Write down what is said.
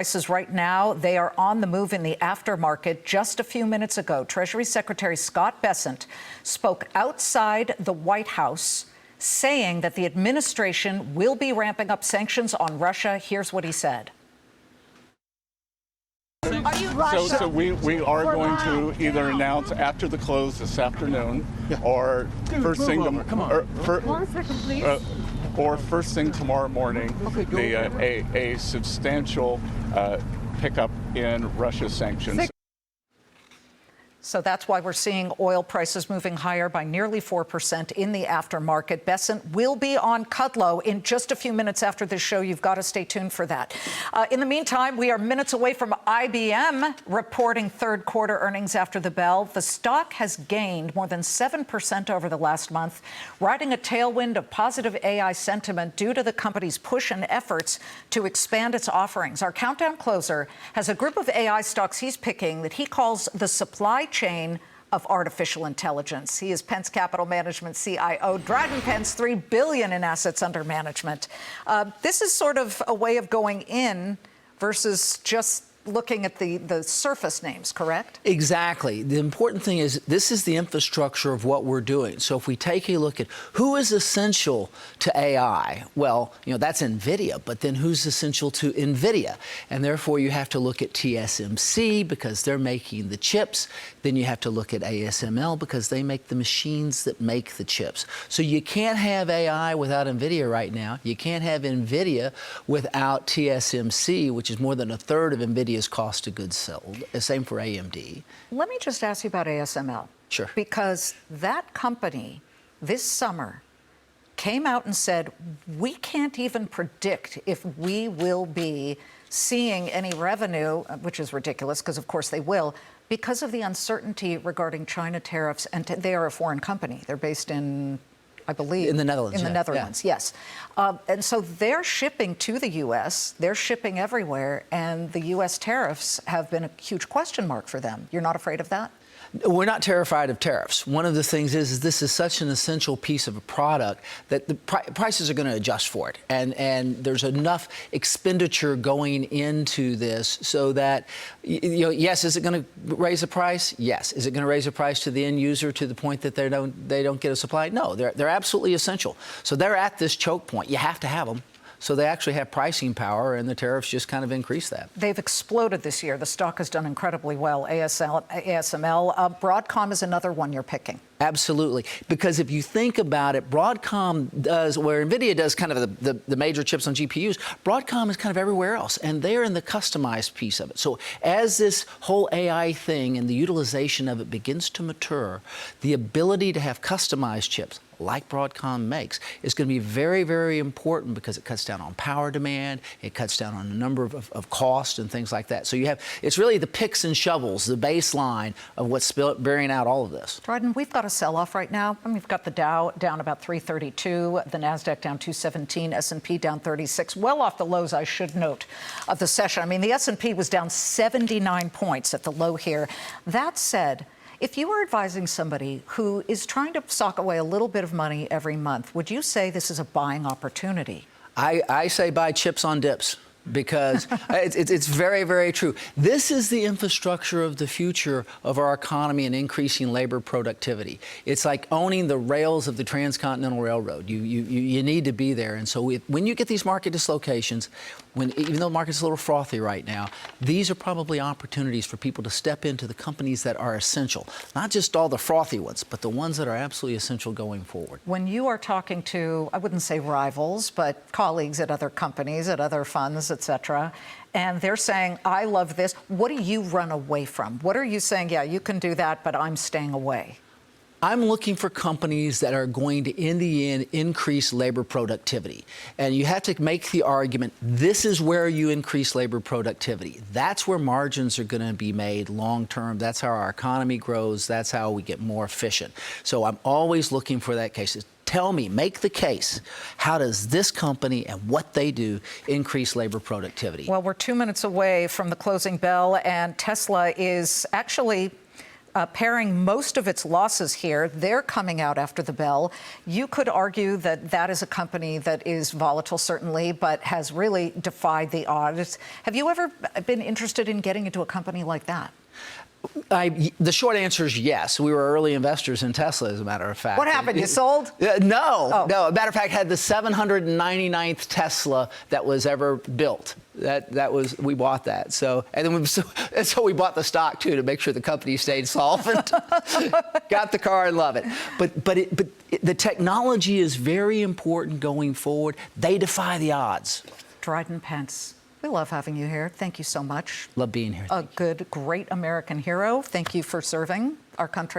Prices right now, they are on the move in the aftermarket. Just a few minutes ago, Treasury Secretary Scott Bessent spoke outside the White House, saying that the administration will be ramping up sanctions on Russia. Here's what he said. So we are going to either announce after the close this afternoon, or first thing or first thing tomorrow morning, a substantial pickup in Russia's sanctions. So that's why we're seeing oil prices moving higher by nearly 4% in the aftermarket. Bessent will be on Kudlow in just a few minutes after this show. You've got to stay tuned for that. In the meantime, we are minutes away from IBM reporting third quarter earnings after the bell. The stock has gained more than 7% over the last month, riding a tailwind of positive AI sentiment due to the company's push and efforts to expand its offerings. Our countdown closer has a group of AI stocks he's picking that he calls the supply chain of artificial intelligence. He is Pence Capital Management CIO. Dryden Pence, $3 billion in assets under management. This is sort of a way of going in versus just looking at the surface names, correct? Exactly. The important thing is this is the infrastructure of what we're doing. So if we take a look at who is essential to AI, well, that's Nvidia, but then who's essential to Nvidia? And therefore you have to look at TSMC because they're making the chips. Then you have to look at ASML because they make the machines that make the chips. So you can't have AI without Nvidia right now. You can't have Nvidia without TSMC, which is more than a third of Nvidia's cost of goods sold. Same for AMD. Let me just ask you about ASML. Sure. Because that company this summer came out and said, we can't even predict if we will be seeing any revenue, which is ridiculous because, of course, they will, because of the uncertainty regarding China tariffs. And they are a foreign company. They're based in, I believe, in the Netherlands. In the Netherlands, yeah. Yes. And so they're shipping to the U.S., they're shipping everywhere, and the U.S. tariffs have been a huge question mark for them. You're not afraid of that? We're not terrified of tariffs. One of the things is this is such an essential piece of a product that the prices are going to adjust for it. And there's enough expenditure going into this so that, yes, is it going to raise the price? Yes. Is it going to raise the price to the end user to the point that they don't get a supply? No, they're absolutely essential. So they're at this choke point. You have to have them. So they actually have pricing power, and the tariffs just kind of increase that. They've exploded this year. The stock has done incredibly well. ASML. Broadcom is another one you're picking. Absolutely. Because if you think about it, Broadcom does, where Nvidia does kind of the major chips on GPUs, Broadcom is kind of everywhere else, and they're in the customized piece of it. So as this whole AI thing and the utilization of it begins to mature, the ability to have customized chips, like Broadcom makes, is going to be very, very important because it cuts down on power demand, it cuts down on a number of costs and things like that. So you have, it's really the picks and shovels, the baseline of what's bearing out all of this. Dryden, we've got a sell-off right now. I mean, we've got the Dow down about 332, the NASDAQ down 217, S&P down 36, well off the lows, I should note, of the session. I mean, the S&P was down 79 points at the low here. That said, if you were advising somebody who is trying to sock away a little bit of money every month, would you say this is a buying opportunity? I say buy chips on dips. Because it's very, very true. This is the infrastructure of the future of our economy and increasing labor productivity. It's like owning the rails of the Transcontinental Railroad. You need to be there. And so when you get these market dislocations, even though the market's a little frothy right now, these are probably opportunities for people to step into the companies that are essential. Not just all the frothy ones, but the ones that are absolutely essential going forward. When you are talking to, I wouldn't say rivals, but colleagues at other companies, at other funds, et cetera, and they're saying, I love this, what do you run away from? What are you saying, yeah, you can do that, but I'm staying away? I'm looking for companies that are going to, in the end, increase labor productivity. And you have to make the argument, this is where you increase labor productivity. That's where margins are going to be made long term. That's how our economy grows. That's how we get more efficient. So I'm always looking for that case. Tell me, make the case. How does this company and what they do increase labor productivity? Well, we're 2 minutes away from the closing bell, and Tesla is actually paring most of its losses here. They're coming out after the bell. You could argue that that is a company that is volatile, certainly, but has really defied the odds. Have you ever been interested in getting into a company like that? The short answer is yes. We were early investors in Tesla, as a matter of fact. What happened? You sold? No. Oh. No. As a matter of fact, had the 799th Tesla that was ever built. We bought that. So we bought the stock too to make sure the company stayed solvent. Got the car and love it. But the technology is very important going forward. They defy the odds. Dryden, Pence. We love having you here. Thank you so much. Love being here. A good, great American hero. Thank you for serving our country.